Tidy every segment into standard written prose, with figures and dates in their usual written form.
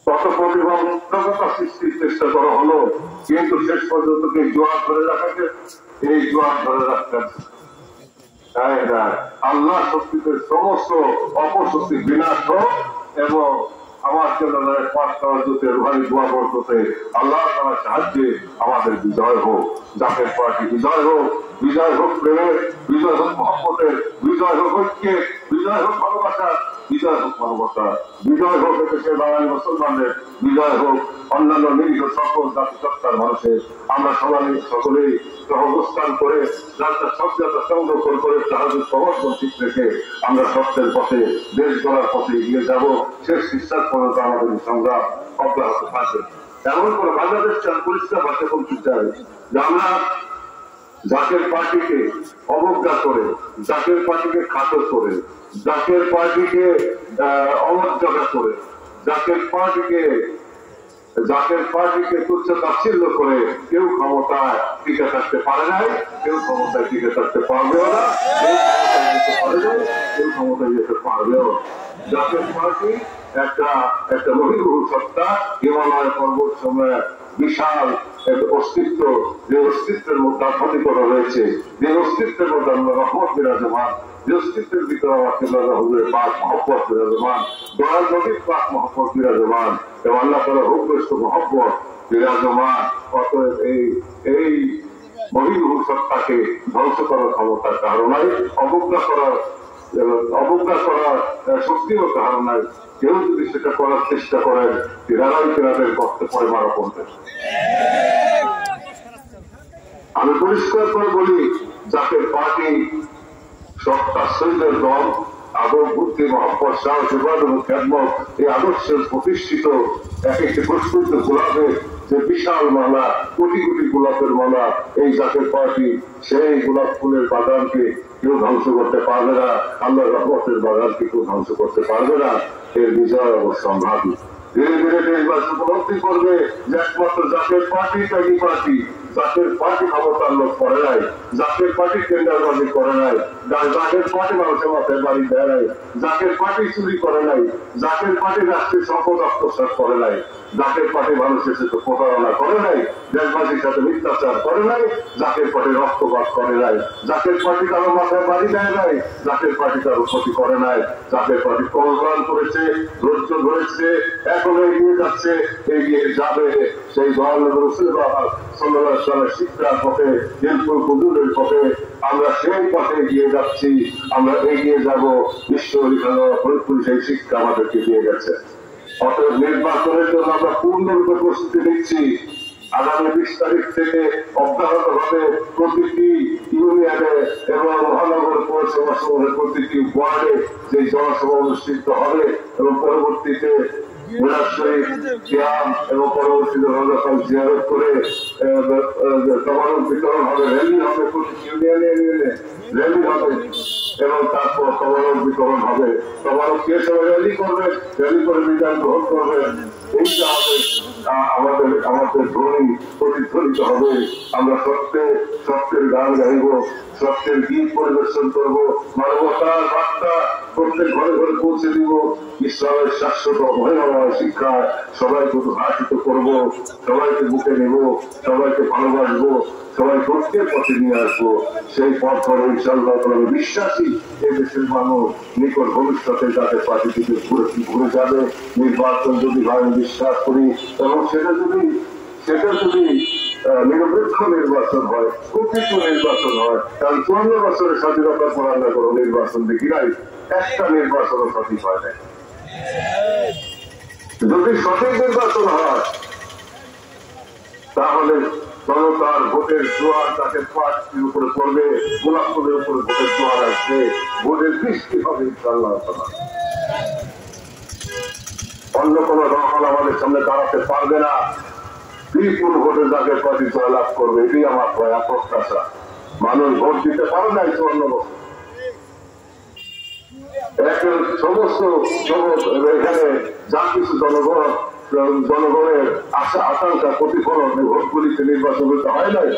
কত প্রতিবন্ধকতা সৃষ্টির চেষ্টা করা হলো, কিন্তু শেষ পর্যন্ত এই জোয়ার ধরে রাখাকে এই জোয়ার ধরে রাখতে আল্লাহ শক্তিদের সমস্ত অপশক্তি বিনাশ হোক এবং আমার জন্য পাঠ করার জন্য রুহানি দোয়া করতে আল্লাহ তাআলার সাহায্যে আমাদের বিজয় হোক। জাকের পার্টি বিজয় হোক, বিজয় হোক প্রেমের, বিজয় হোক মহব্বতের, বিজয় হোক ঐক্যের, বিজয় হোক ভালোবাসা, বিজয় হোক মানবতা, বিজয় হোক দেশের বাঙালি মুসলমানদের, বিজয় হোক অন্যান্য নিরীহ সকল জাতি সত্তার মানুষের। আমরা সকলেই অবস্থান করে রাস্তার সভ্যতা সংরক্ষণ করে তাহাদের সমর্থন ঠিক রেখে আমরা সত্যের পথে দেশ গড়ার পথে এগিয়ে যাব। শেষ বিশ্বাস পর্যন্ত আমাদের সংগ্রাম অব্যাহত থাকবে। এমন করে বাংলাদেশকে পরিষ্কার ভাষা বলতে চাই যে আমরা জাকের পার্টিকে অবজ্ঞা করে, জাকের পার্টিকে খাটো করে, জাকের পার্টিকে অমর্যাদা করে, জাকের পার্টিকে তুচ্ছ তাচ্ছিল্য করে কেউ ক্ষমতায় টিকে থাকতে পারে নাই, কেউ ক্ষমতায় টিকে থাকতে পারবেও না, কেউ ক্ষমতায় যেতে পারবেও। জাকের পার্টি একটা বহির্ভূত সত্তা, হিমালয় পর্বত সময় বিশাল একটা অস্তিত্ব, যে অস্তিত্বের মধ্যে আধ্যাত্মিকতা রয়েছে, যে অস্তিত্বের মধ্যে আমরা রহমত বিরাজমান, যে অস্তিত্বের ভিতরে আমাদের পাক মহব্বত বিরাজমান, দয়াল নবীর পাক মহব্বত বিরাজমান এবং আল্লাহ তাআলা হুবষ্ট মহব্বত বিরাজমান। অতএব এই বহির্ভূত সত্তাকে ধ্বংস করার ক্ষমতা কারো নাই, অবজ্ঞা করার শক্তিও কারো নাই। কেউ যদি সেটা করার চেষ্টা করেন, তিনাদের কষ্ট পরে মারা পড়বে। আমি পরিষ্কার করে বলি, জাকের পার্টি সত্তাশ্রয়ীদের দল, আদর বুদ্ধি মহব্বত সাহস এবং খেদমত, এই আদর্শের প্রতিষ্ঠিত এক একটি প্রস্ফুটিত গোলাপের যে বিশাল মালা, কোটি কোটি গোলাপের মালা, এই জাকের পার্টি সেই গোলাপ ফুলের বাগানকে কেউ ধ্বংস করতে পারবে না, আল্লাহর রহমতের বাগানকে কেউ ধ্বংস করতে পারবে না। এর বিজয় অবশ্যম্ভাবী। ধীরে ধীরে দেশবাসী উপলব্ধি করবে যে একমাত্র জাকের পার্টি ত্যাগী পার্টি। জাকের পার্টি ক্ষমতার লোক করে নাই, জাকের পার্টি টেন্ডারবাজি করে নাই, জাকের পার্টি মানুষের মাথায় বাড়ি দেয় নাই, জাকের পার্টি চুরি করে নাই, জাকের পার্টি রাষ্ট্রীয় সম্পদ আত্মসাৎ করে নাই, জাকের পার্টি মানুষের সাথে প্রতারণা করে নাই, দেশবাসীর সাথে মিথ্যাচার করে নাই, জাকের পার্টি রক্তপাত করে নাই, জাকের পার্টি কারো মাথায় বাড়ি দেয় নাই, জাকের পার্টি কারো ক্ষতি করে নাই, জাকের পার্টি কল্যাণ করেছে, ধৈর্য ধরেছে, এখনো এগিয়ে যাচ্ছে, এগিয়ে যাবে। সেই শিক্ষার পথে, হিলফুল হুজুরের পথে আমরা সেই পথে এগিয়ে যাচ্ছি, আমরা এগিয়ে যাব। বিশ্ব ফরিদপুর সেই শিক্ষা আমাদেরকে দিয়ে গেছে। অতএব নির্বাচনের জন্য আমরা পূর্ণরূপে প্রস্তুতি নিচ্ছি। আগামী 20 তারিখ থেকে অব্যাহত ভাবে প্রতিটি ইউনিয়নে এবং মহানগর পৌরসভা সমূহের প্রতিটি ওয়ার্ডে যে জনসভা অনুষ্ঠিত হবে এবং পরবর্তীতে এবং পরবর্তীতে জিয়ারত করে তবারক বিতরণ হবে, র্যালি হবে, প্রতিটি ইউনিয়নে র্যালি হবে এবং তারপর তবারক বিতরণ হবে। তবারক কে সবাই র্যালি করবে, র্যালি করে বিধান গ্রহণ করবেন। এইটা আমাদের ধ্বনি প্রতিধ্বনিত হবে। আমরা সত্যের গান গাইব, সত্যের গীত পরিবেশন করবো, মানবতার বার্তা প্রত্যেক ঘরে ঘরে পৌঁছে দিব। ইসলামের শাশ্বত ভয়াবহ শিক্ষা সবাইকে উদ্ভাসিত করবো, সবাইকে বুকে নেব, সবাইকে ভালোবাসবো, সবাইকে ঐক্যের পথে নিয়ে আসবো। সেই পথ ধরে ইনশাআল্লাহ আমি বিশ্বাসী এই দেশের মানুষ নিকট ভবিষ্যতে যাতে পার্টি থেকে ঘুরে যাবে। নির্বাচন যদি আমি বিশ্বাস করি এবং সেটা যদি নিরপেক্ষ নির্বাচন হয়, প্রকৃত নির্বাচন হয়, কারণ 54 বছরের স্বাধীনতার পর আমরা কোনো নির্বাচন দেখি নাই, একটা নির্বাচনও সঠিক হয় না। যদি সঠিক নির্বাচন হয় তাহলে জনতার ভোটের জোয়ার তাকে পার্টির উপরে পড়বে, গোলাপ ফুলের উপরে ভোটের জোয়ার আসবে, ভোটের বৃষ্টি হবে ইনশাআল্লাহ। অন্য কোন দল আমাদের সামনে দাঁড়াতে পারবে না। বিপুল ভোটে জাকের পার্টি জয়লাভ করবে, এটি আমার প্রত্যাশা। মানুষ ভোট দিতে পারে না 54 বছর। সমস্ত এখানে যা কিছু জনগণের আশা আকাঙ্ক্ষা প্রতিফলন ভোটগুলিতে নির্বাচন করতে হয় নাই,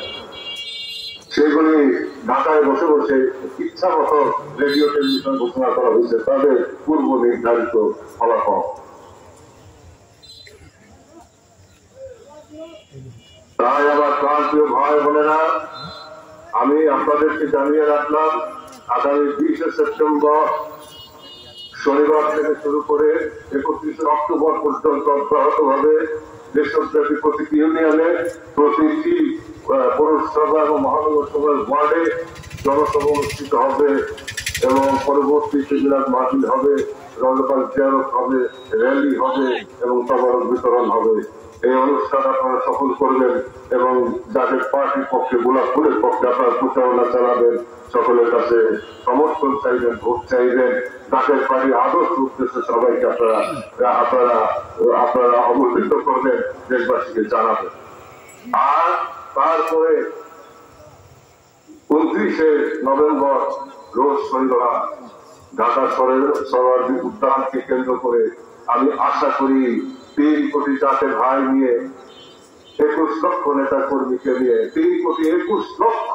সেগুলি ঢাকায় বসে বসে ইচ্ছা মতো রেডিও টেলিভিশন ঘোষণা করা হয়েছে তাদের পূর্ব নির্ধারিত ফলাফল। তাই আমার প্রান্তীয় ভাই বোনেরা, আমি আপনাদেরকে জানিয়ে রাখলাম আগামী 20 সেপ্টেম্বর শনিবার থেকে শুরু করে 31 অক্টোবর পর্যন্ত অব্যাহতভাবে দেশব্যাপী প্রতিটি ইউনিয়নে, প্রতিটি পৌরসভা এবং মহানগর সভার ওয়ার্ডে জনসভা অনুষ্ঠিত হবে এবং পরবর্তীতে মিলাদ মাহফিল হবে, রওজাপাক জিয়ারত হবে, র্যালি হবে এবং তবারক বিতরণ হবে। এই অনুষ্ঠান আপনারা সফল করবেন এবং যাদের পার্টির পক্ষে গোলাপ ফুলের পক্ষে আপনারা প্রচারণা চালাবেন, সকলের কাছে সমর্থন চাইবেন, ভোট চাইবেন, যাদের পার্টির আদর্শ উদ্দেশ্যে সবাইকে আপনারা অবহিত করবেন, দেশবাসীকে জানাবেন। আর তারপরে 29 নভেম্বর রোজ শনিবার ঢাকা শহরের উদ্যানকে কেন্দ্র করে আমি আশা করি 3 কোটি জাতের ভাই নিয়ে, 21 লক্ষ নেতা কর্মীকে নিয়ে, 3 কোটি 21 লক্ষ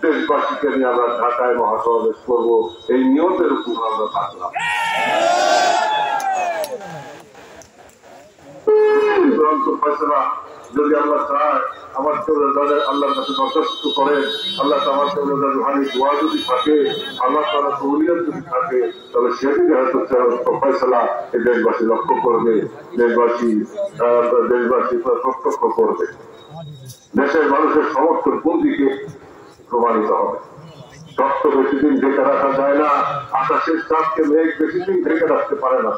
দেশবাসীকে নিয়ে আমরা ঢাকায় মহাসমাবেশ করবো। এই নিয়তের উপর আমরা থাকলাম। যদি আল্লাহ চায় আমার চৌরাদারের আল্লাহর কাছে দরখাস্ত করেন, আল্লাহ আমার চৌরাদার রুহানি দোয়া যদি থাকে, আল্লাহ তাআলা তৌলিয়াত যদি থাকে, তাহলে সেদিকে হয়তো ফয়সালা এই দেশবাসী লক্ষ্য করবে, দেশবাসী প্রত্যক্ষ করবে। দেশের মানুষের সমর্থন কোন দিকে প্রমাণিত হবে। সত্য বেশি দিন ঢেকে রাখা যায় না, আকাশের চাঁদকে মেঘ বেশি দিন ঢেকে রাখতে পারে না।